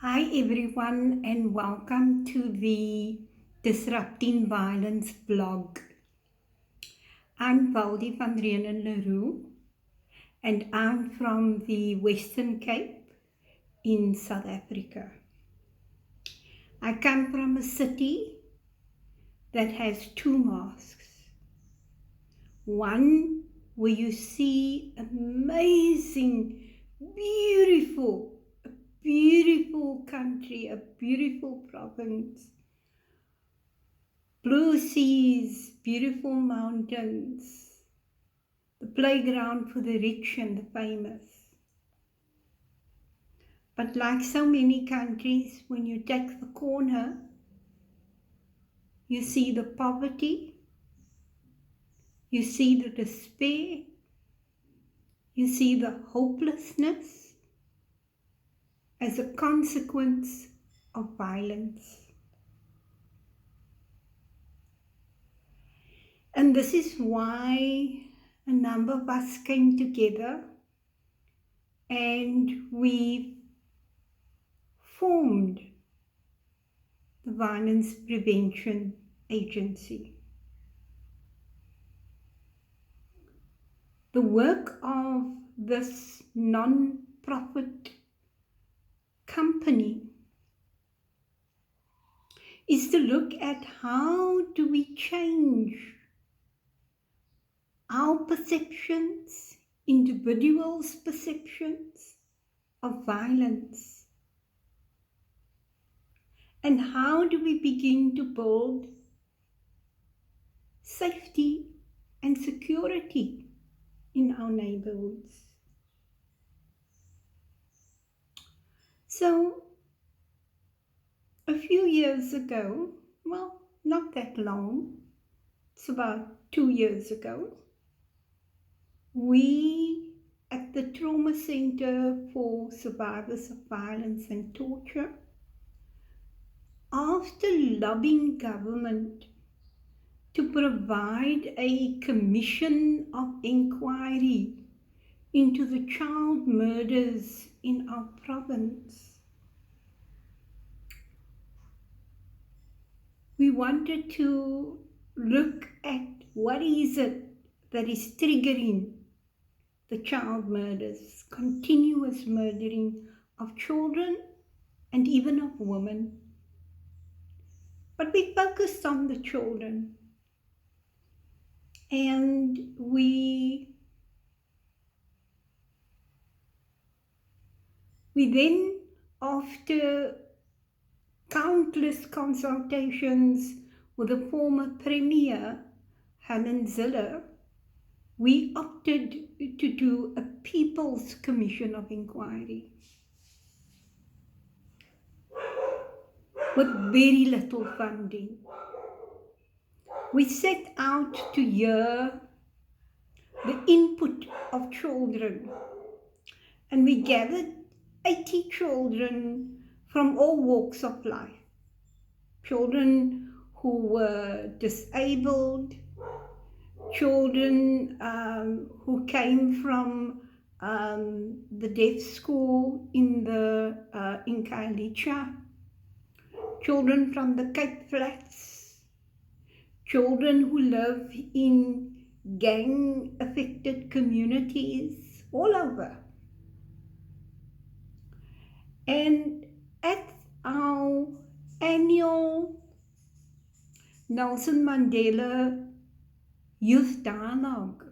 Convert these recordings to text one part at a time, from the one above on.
Hi everyone and welcome to the Disrupting Violence blog. I'm Valdi van Renen Leroux and I'm from the Western Cape in South Africa. I come from a city that has two mosques. One where you see amazing, beautiful country, a beautiful province, blue seas, beautiful mountains, the playground for the rich and the famous. But like so many countries, when you take the corner, you see the poverty, you see the despair, you see the hopelessness as a consequence of violence. And this is why a number of us came together and we formed the Violence Prevention Agency. The work of this non-profit company is to look at how do we change our perceptions, individuals' perceptions of violence, and how do we begin to build safety and security in our neighborhoods. So, a few years ago, well, not that long, it's about 2 years ago, we at the Trauma Center for Survivors of Violence and Torture, after lobbying government to provide a commission of inquiry into the child murders in our province, we wanted to look at what is it that is triggering the child murders, continuous murdering of children and even of women. But we focused on the children, and we then, after countless consultations with the former Premier, Helen Zille, we opted to do a People's Commission of Inquiry with very little funding. We set out to hear the input of children, and we gathered 80 children from all walks of life. Children who were disabled, children who came from the deaf school in Khayelitsha, children from the Cape Flats, children who live in gang-affected communities all over. And at our annual Nelson Mandela Youth Dialogue,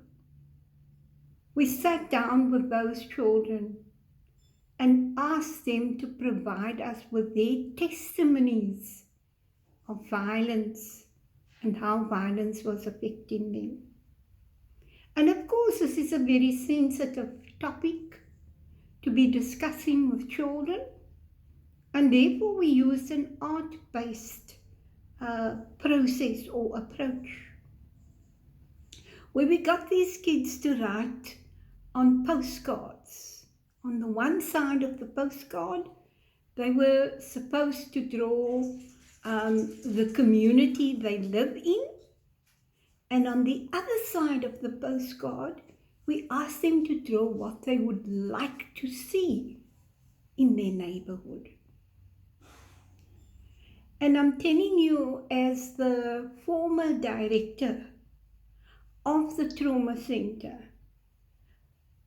we sat down with those children and asked them to provide us with their testimonies of violence and how violence was affecting them. And of course, this is a very sensitive topic to be discussing with children, and therefore we used an art-based process or approach, where we got these kids to write on postcards. On the one side of the postcard, they were supposed to draw the community they live in, and on the other side of the postcard, we asked them to draw what they would like to see in their neighborhood. And I'm telling you, as the former director of the trauma center,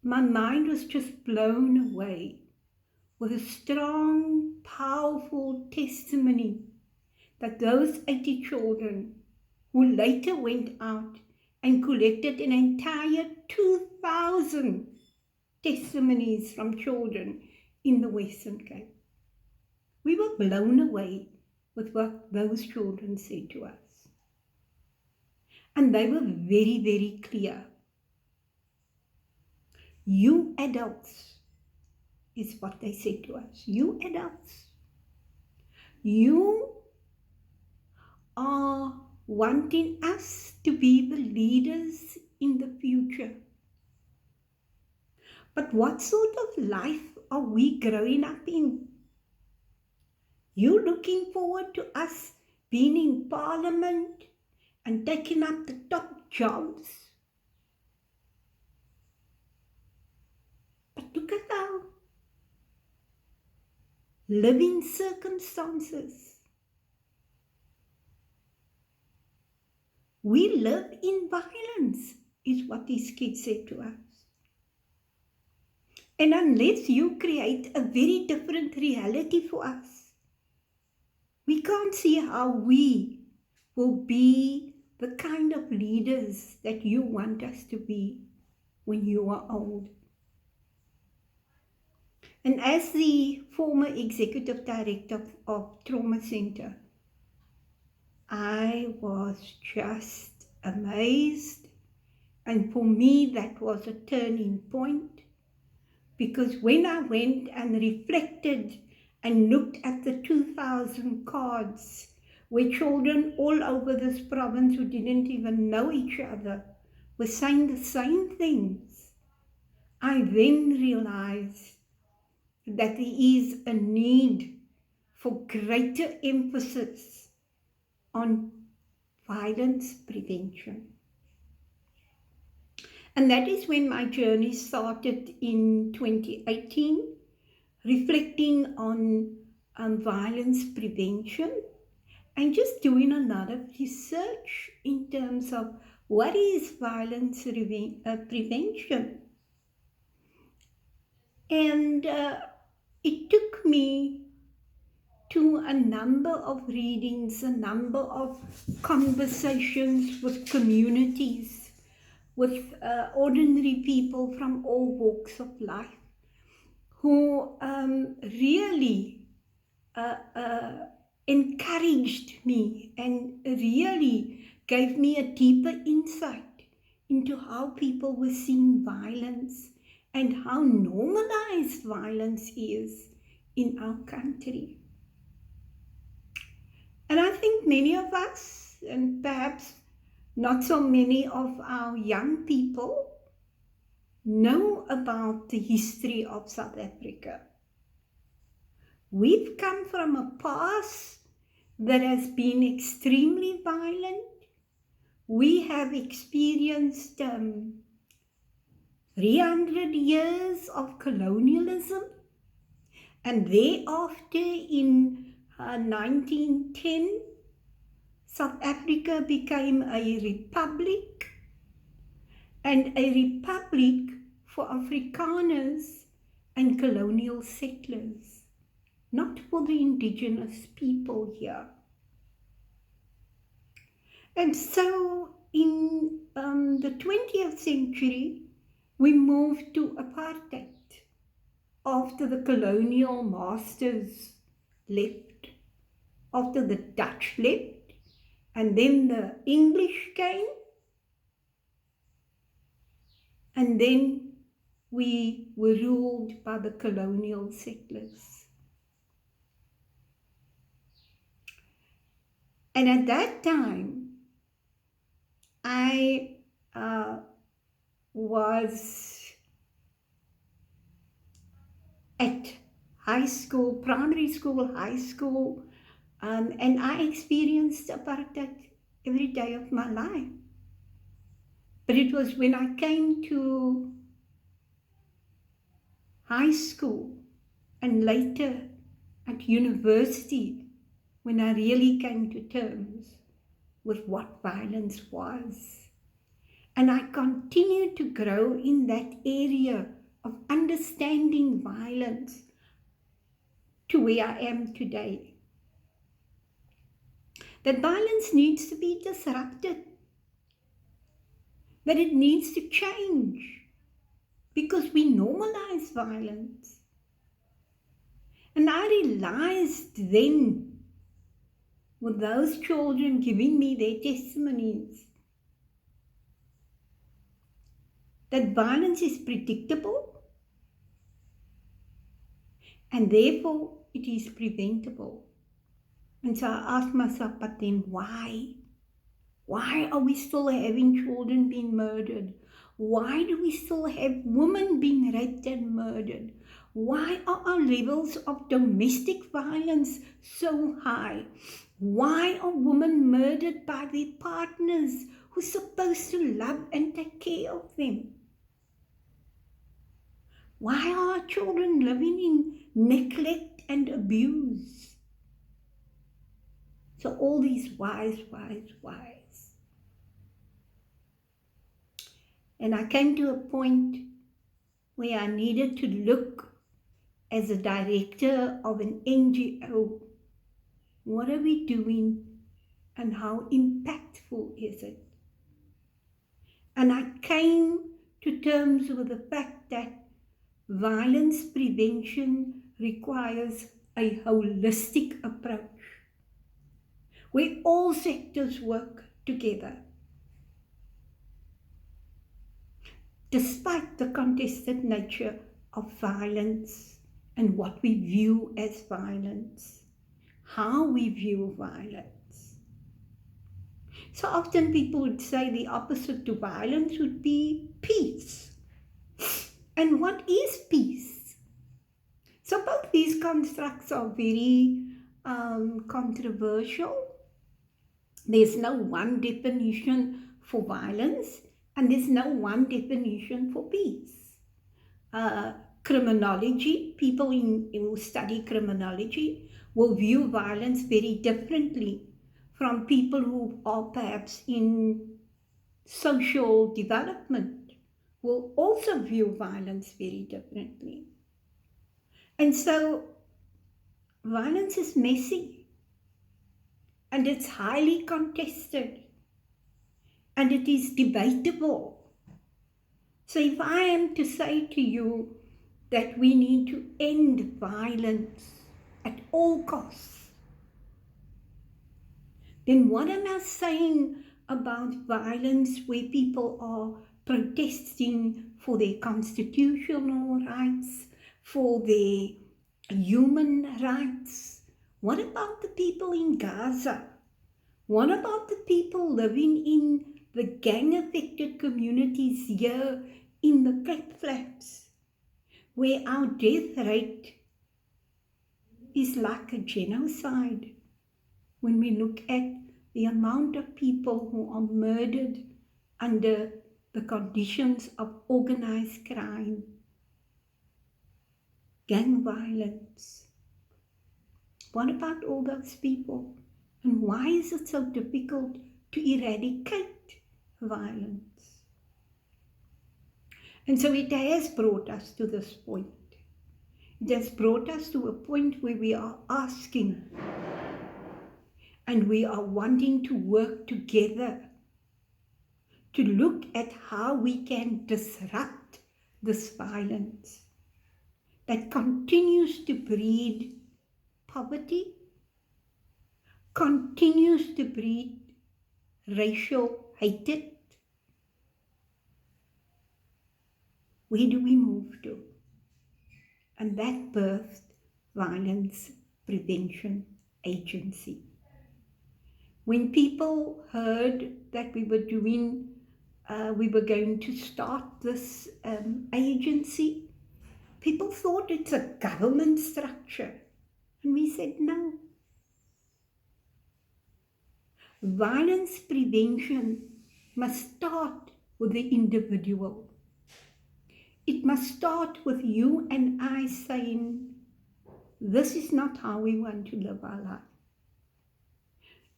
my mind was just blown away with a strong, powerful testimony that those 80 children who later went out and collected an entire 2,000 testimonies from children in the Western Cape. We were blown away with what those children said to us. And they were very, very clear. You adults, is what they said to us. You adults, you are wanting us to be the leaders in the future. But what sort of life are we growing up in? You looking forward to us being in Parliament and taking up the top jobs? But look at our living circumstances. We live in violence, is what these kids said to us. And unless you create a very different reality for us, we can't see how we will be the kind of leaders that you want us to be when you are old. And as the former executive director of Trauma Center, I was just amazed. And for me, that was a turning point, because when I went and reflected and looked at the 2,000 cards where children all over this province who didn't even know each other were saying the same things, I then realized that there is a need for greater emphasis on violence prevention. And that is when my journey started in 2018, reflecting on violence prevention and just doing a lot of research in terms of what is violence prevention. And it took me to a number of readings, a number of conversations with communities, with ordinary people from all walks of life, who really encouraged me and really gave me a deeper insight into how people were seeing violence and how normalized violence is in our country. And I think many of us, and perhaps not so many of our young people, know about the history of South Africa. We've come from a past that has been extremely violent. We have experienced 300 years of colonialism, and thereafter in 1910, South Africa became a republic, and a republic for Afrikaners and colonial settlers, not for the indigenous people here. And so in the 20th century, we moved to apartheid after the colonial masters left, after the Dutch left, and then the English came, and then we were ruled by the colonial settlers. And at that time, I was at high school, primary school, high school, and I experienced apartheid every day of my life. But it was when I came to high school and later at university when I really came to terms with what violence was. And I continue to grow in that area of understanding violence to where I am today. That violence needs to be disrupted, that it needs to change because we normalize violence. And I realized then, with those children giving me their testimonies, that violence is predictable and therefore it is preventable. And so I asked myself, but then why? Why are we still having children being murdered? Why do we still have women being raped and murdered? Why are our levels of domestic violence so high? Why are women murdered by their partners who's supposed to love and take care of them? Why are our children living in neglect and abuse? So all these whys. And I came to a point where I needed to look as a director of an NGO. What are we doing and how impactful is it? And I came to terms with the fact that violence prevention requires a holistic approach where all sectors work together. Despite the contested nature of violence and what we view as violence, how we view violence. So often people would say the opposite to violence would be peace. And what is peace? So both these constructs are very controversial. There's no one definition for violence, and there's no one definition for peace. Criminology, people who study criminology will view violence very differently from people who are perhaps in social development, will also view violence very differently. And so violence is messy, and it's highly contested, and it is debatable. So if I am to say to you that we need to end violence at all costs, then what am I saying about violence where people are protesting for their constitutional rights, for their human rights? What about the people in Gaza? What about the people living in the gang-affected communities here in the Cape Flats, where our death rate is like a genocide when we look at the amount of people who are murdered under the conditions of organized crime, gang violence? What about all those people? And why is it so difficult to eradicate violence? And so it has brought us to this point. It has brought us to a point where we are asking and we are wanting to work together to look at how we can disrupt this violence that continues to breed poverty, continues to breed racial hatred. Where do we move to? And that birthed Violence Prevention Agency. When people heard that we were going to start this agency, people thought it's a government structure. And we said no. Violence prevention must start with the individual. It must start with you and I saying, this is not how we want to live our life.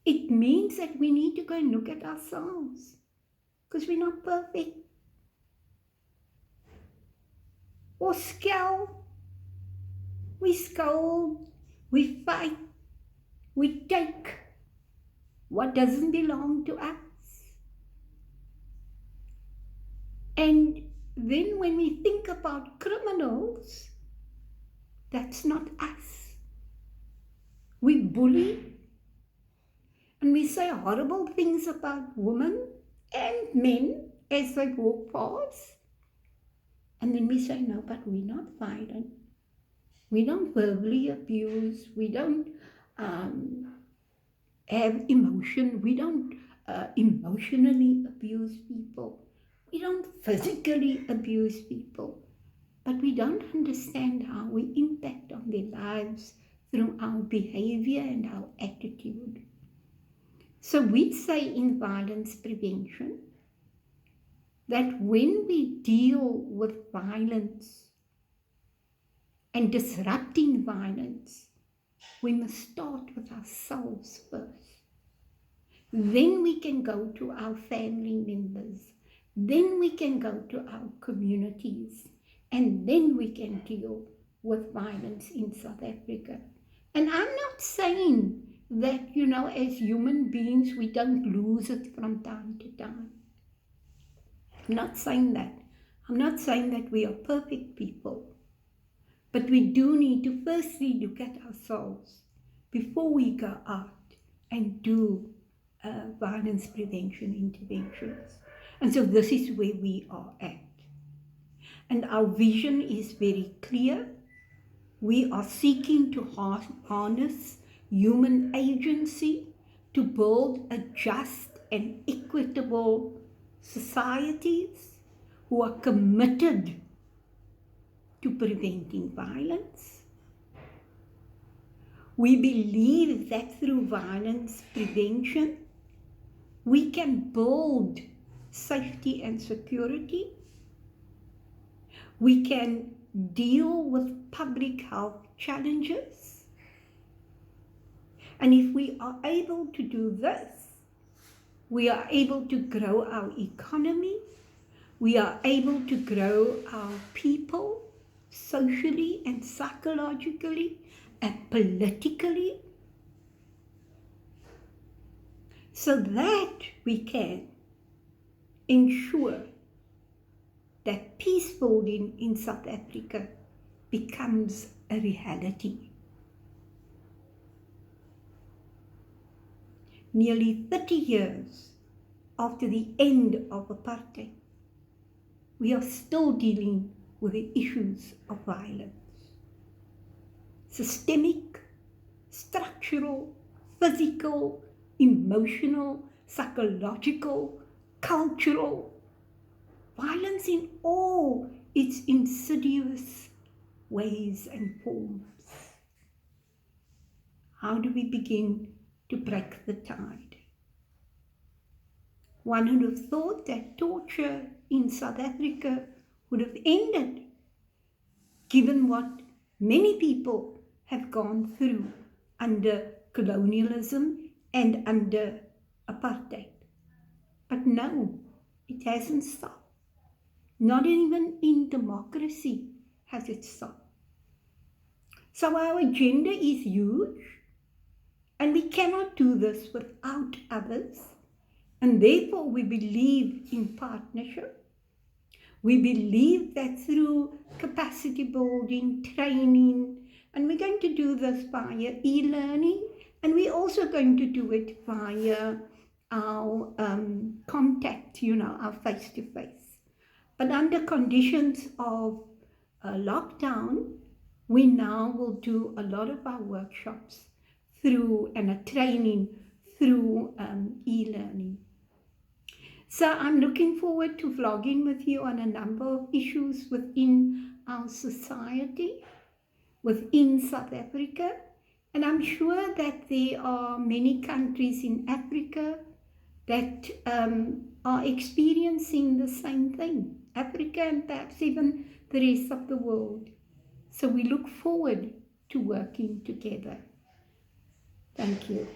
It means that we need to go and look at ourselves, because we're not perfect. Or scowl, we scold, we fight, we take what doesn't belong to us. And then when we think about criminals, that's not us. We bully and we say horrible things about women and men as they walk past. And then we say, no, but we're not violent. We don't verbally abuse. We don't have emotion. We don't emotionally abuse people. We don't physically abuse people. But we don't understand how we impact on their lives through our behavior and our attitude. So we'd say in violence prevention that when we deal with violence and disrupting violence, we must start with ourselves first. Then we can go to our family members. Then we can go to our communities. And then we can deal with violence in South Africa. And I'm not saying that, as human beings, we don't lose it from time to time. I'm not saying that. I'm not saying that we are perfect people. But we do need to firstly look at ourselves before we go out and do violence prevention interventions. And so this is where we are at. And our vision is very clear. We are seeking to harness human agency to build a just and equitable societies who are committed to preventing violence. We believe that through violence prevention, we can build safety and security. We can deal with public health challenges. And if we are able to do this, we are able to grow our economy. We are able to grow our people socially and psychologically and politically, so that we can ensure that peacebuilding in South Africa becomes a reality. Nearly 30 years after the end of apartheid, we are still dealing with the issues of violence. Systemic, structural, physical, emotional, psychological, cultural, violence in all its insidious ways and forms. How do we begin to break the tide? One would have thought that torture in South Africa would have ended, given what many people have gone through under colonialism and under apartheid. But no, it hasn't stopped. Not even in democracy has it stopped. So our agenda is huge, and we cannot do this without others. And therefore we believe in partnership. We believe that through capacity building, training, and we're going to do this via e-learning, and we're also going to do it via our contact, our face-to-face. But under conditions of lockdown, we now will do a lot of our workshops through and a training through e-learning. So I'm looking forward to vlogging with you on a number of issues within our society, within South Africa. And I'm sure that there are many countries in Africa that are experiencing the same thing. Africa and perhaps even the rest of the world. So we look forward to working together. Thank you.